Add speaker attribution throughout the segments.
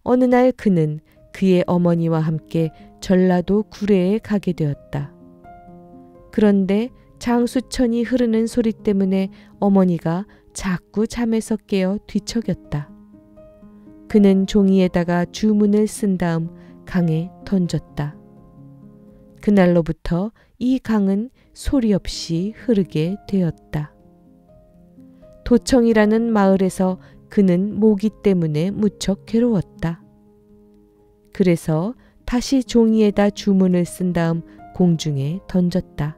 Speaker 1: 어느 날 그는 그의 어머니와 함께 전라도 구례에 가게 되었다. 그런데 장수천이 흐르는 소리 때문에 어머니가 자꾸 잠에서 깨어 뒤척였다. 그는 종이에다가 주문을 쓴 다음 강에 던졌다. 그날로부터 이 강은 소리 없이 흐르게 되었다. 도청이라는 마을에서 그는 모기 때문에 무척 괴로웠다. 그래서 다시 종이에다 주문을 쓴 다음 공중에 던졌다.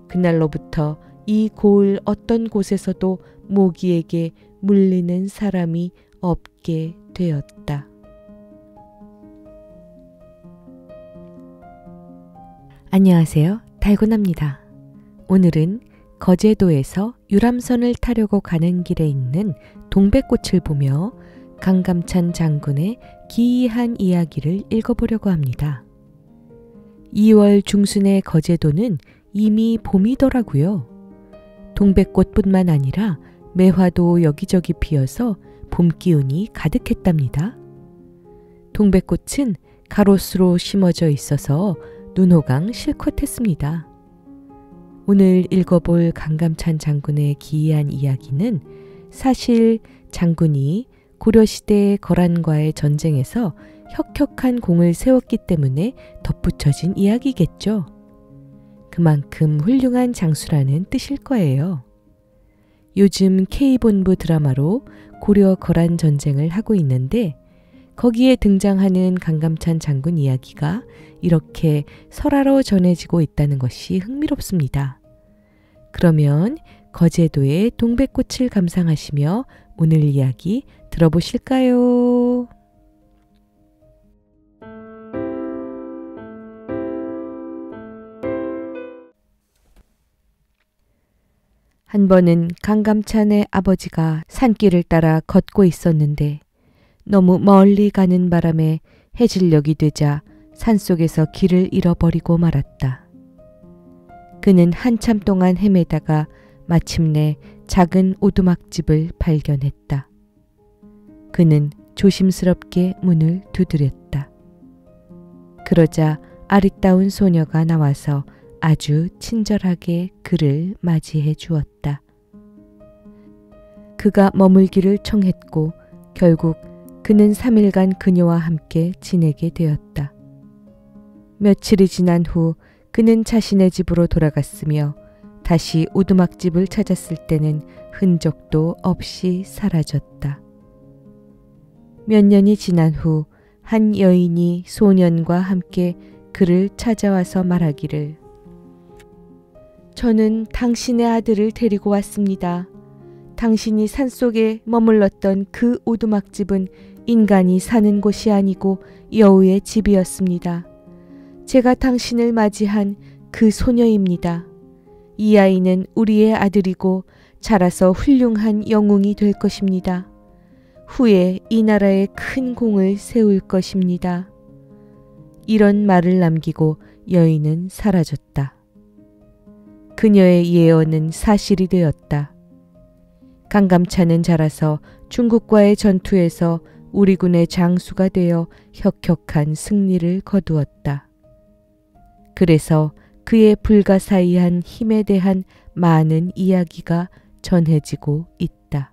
Speaker 1: 그날로부터 이 고을 어떤 곳에서도 모기에게 물리는 사람이 없게 되었다. 안녕하세요. 달고나입니다. 오늘은 거제도에서 유람선을 타려고 가는 길에 있는 동백꽃을 보며 강감찬 장군의 기이한 이야기를 읽어보려고 합니다. 2월 중순의 거제도는 이미 봄이더라고요. 동백꽃뿐만 아니라 매화도 여기저기 피어서 봄 기운이 가득했답니다. 동백꽃은 가로수로 심어져 있어서 눈호강 실컷 했습니다. 오늘 읽어볼 강감찬 장군의 기이한 이야기는 사실 장군이 고려시대 거란과의 전쟁에서 혁혁한 공을 세웠기 때문에 덧붙여진 이야기겠죠. 그만큼 훌륭한 장수라는 뜻일 거예요. 요즘 K본부 드라마로 고려 거란 전쟁을 하고 있는데 거기에 등장하는 강감찬 장군 이야기가 이렇게 설화로 전해지고 있다는 것이 흥미롭습니다. 그러면 거제도의 동백꽃을 감상하시며 오늘 이야기 들어보실까요? 한 번은 강감찬의 아버지가 산길을 따라 걷고 있었는데 너무 멀리 가는 바람에 해질녘이 되자 산속에서 길을 잃어버리고 말았다. 그는 한참 동안 헤매다가 마침내 작은 오두막집을 발견했다. 그는 조심스럽게 문을 두드렸다. 그러자 아리따운 소녀가 나와서 아주 친절하게 그를 맞이해 주었다. 그가 머물기를 청했고 결국 그는 3일간 그녀와 함께 지내게 되었다. 며칠이 지난 후 그는 자신의 집으로 돌아갔으며 다시 오두막집을 찾았을 때는 흔적도 없이 사라졌다. 몇 년이 지난 후 한 여인이 소년과 함께 그를 찾아와서 말하기를 저는 당신의 아들을 데리고 왔습니다. 당신이 산속에 머물렀던 그 오두막집은 인간이 사는 곳이 아니고 여우의 집이었습니다. 제가 당신을 맞이한 그 소녀입니다. 이 아이는 우리의 아들이고 자라서 훌륭한 영웅이 될 것입니다. 후에 이 나라에 큰 공을 세울 것입니다. 이런 말을 남기고 여인은 사라졌다. 그녀의 예언은 사실이 되었다. 강감찬은 자라서 중국과의 전투에서 우리 군의 장수가 되어 혁혁한 승리를 거두었다. 그래서 그의 불가사의한 힘에 대한 많은 이야기가 전해지고 있다.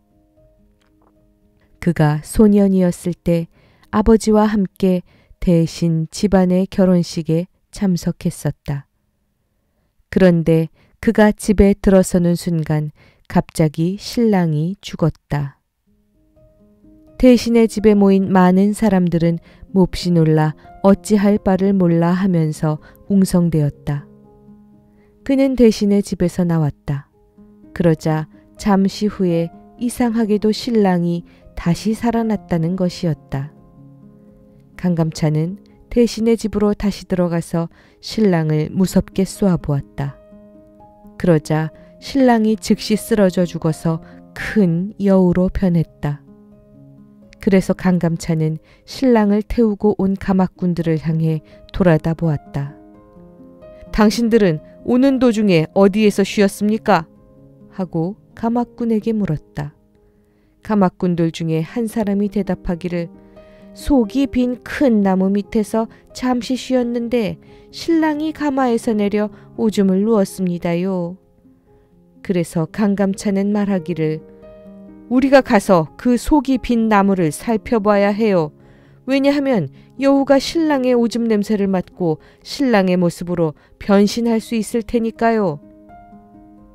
Speaker 1: 그가 소년이었을 때 아버지와 함께 대신 집안의 결혼식에 참석했었다. 그런데 그가 집에 들어서는 순간 갑자기 신랑이 죽었다. 대신의 집에 모인 많은 사람들은 몹시 놀라 어찌할 바를 몰라 하면서 웅성대었다. 그는 대신의 집에서 나왔다. 그러자 잠시 후에 이상하게도 신랑이 다시 살아났다는 것이었다. 강감찬은 대신의 집으로 다시 들어가서 신랑을 무섭게 쏘아보았다. 그러자 신랑이 즉시 쓰러져 죽어서 큰 여우로 변했다. 그래서 강감찬은 신랑을 태우고 온 가막군들을 향해 돌아다 보았다. 당신들은 오는 도중에 어디에서 쉬었습니까? 하고 가막군에게 물었다. 가막군들 중에 한 사람이 대답하기를 속이 빈 큰 나무 밑에서 잠시 쉬었는데 신랑이 가마에서 내려 오줌을 누웠습니다요. 그래서 강감찬은 말하기를 우리가 가서 그 속이 빈 나무를 살펴봐야 해요. 왜냐하면 여우가 신랑의 오줌 냄새를 맡고 신랑의 모습으로 변신할 수 있을 테니까요.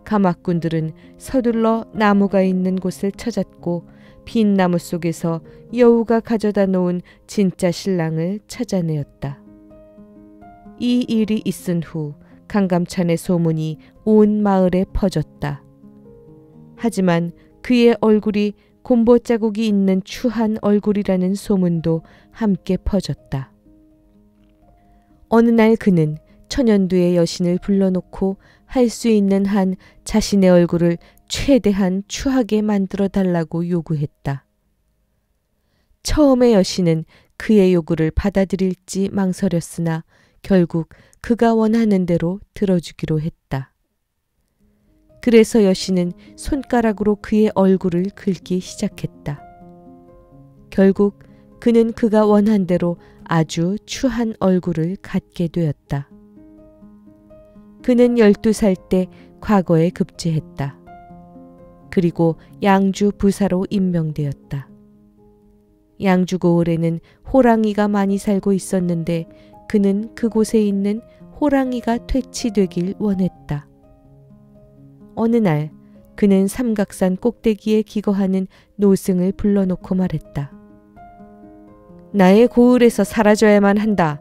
Speaker 1: 가마꾼들은 서둘러 나무가 있는 곳을 찾았고 빈 나무 속에서 여우가 가져다 놓은 진짜 신랑을 찾아내었다. 이 일이 있은 후 강감찬의 소문이 온 마을에 퍼졌다. 하지만 그의 얼굴이 곰보 자국이 있는 추한 얼굴이라는 소문도 함께 퍼졌다. 어느 날 그는 천연두의 여신을 불러놓고 할 수 있는 한 자신의 얼굴을 최대한 추하게 만들어 달라고 요구했다. 처음에 여신은 그의 요구를 받아들일지 망설였으나 결국 그가 원하는 대로 들어주기로 했다. 그래서 여신은 손가락으로 그의 얼굴을 긁기 시작했다. 결국 그는 그가 원한 대로 아주 추한 얼굴을 갖게 되었다. 그는 12살 때 과거에 급제했다. 그리고 양주 부사로 임명되었다. 양주 고을에는 호랑이가 많이 살고 있었는데 그는 그곳에 있는 호랑이가 퇴치되길 원했다. 어느 날 그는 삼각산 꼭대기에 기거하는 노승을 불러놓고 말했다. 나의 고을에서 사라져야만 한다.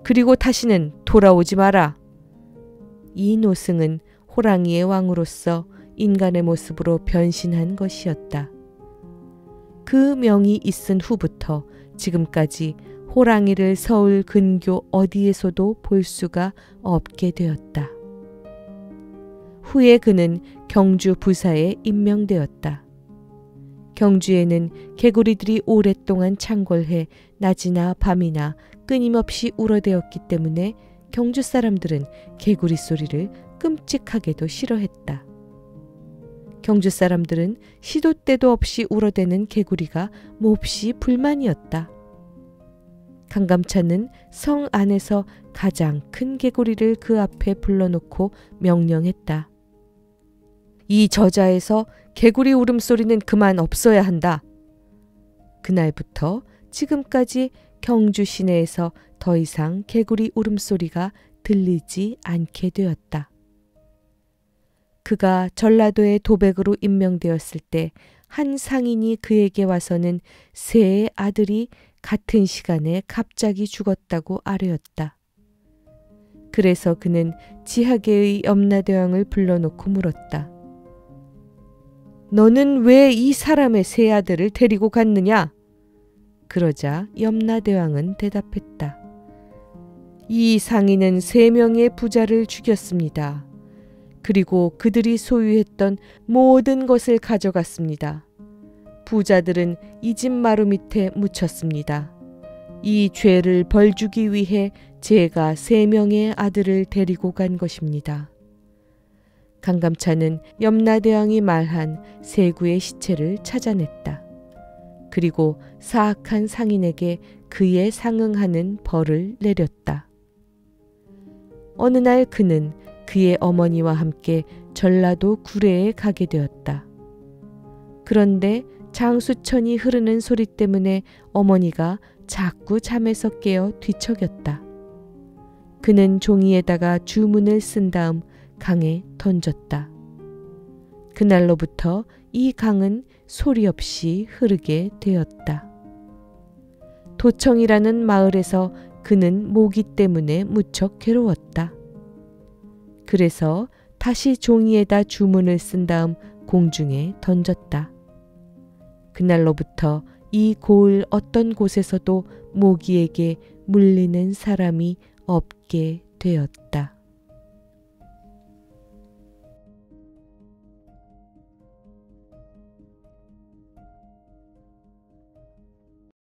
Speaker 1: 그리고 다시는 돌아오지 마라. 이 노승은 호랑이의 왕으로서 인간의 모습으로 변신한 것이었다. 그 명이 있은 후부터 지금까지 호랑이를 서울 근교 어디에서도 볼 수가 없게 되었다. 후에 그는 경주 부사에 임명되었다. 경주에는 개구리들이 오랫동안 창궐해 낮이나 밤이나 끊임없이 울어대었기 때문에 경주 사람들은 개구리 소리를 끔찍하게도 싫어했다. 경주 사람들은 시도 때도 없이 울어대는 개구리가 몹시 불만이었다. 강감찬은 성 안에서 가장 큰 개구리를 그 앞에 불러놓고 명령했다. 이 저자에서 개구리 울음소리는 그만 없어야 한다. 그날부터 지금까지 경주 시내에서 더 이상 개구리 울음소리가 들리지 않게 되었다. 그가 전라도의 도백으로 임명되었을 때 한 상인이 그에게 와서는 세 아들이 같은 시간에 갑자기 죽었다고 아뢰었다. 그래서 그는 지하계의 염라대왕을 불러놓고 물었다. 너는 왜 이 사람의 세 아들을 데리고 갔느냐? 그러자 염라대왕은 대답했다. 이 상인은 3명의 부자를 죽였습니다. 그리고 그들이 소유했던 모든 것을 가져갔습니다. 부자들은 이 집 마루 밑에 묻혔습니다. 이 죄를 벌주기 위해 제가 3명의 아들을 데리고 간 것입니다. 강감찬은 염라대왕이 말한 세구의 시체를 찾아냈다. 그리고 사악한 상인에게 그에 상응하는 벌을 내렸다. 어느 날 그는 그의 어머니와 함께 전라도 구례에 가게 되었다. 그런데 장수천이 흐르는 소리 때문에 어머니가 자꾸 잠에서 깨어 뒤척였다. 그는 종이에다가 주문을 쓴 다음 강에 던졌다. 그날로부터 이 강은 소리 없이 흐르게 되었다. 도청이라는 마을에서 그는 모기 때문에 무척 괴로웠다. 그래서 다시 종이에다 주문을 쓴 다음 공중에 던졌다. 그날로부터 이 고을 어떤 곳에서도 모기에게 물리는 사람이 없게 되었다.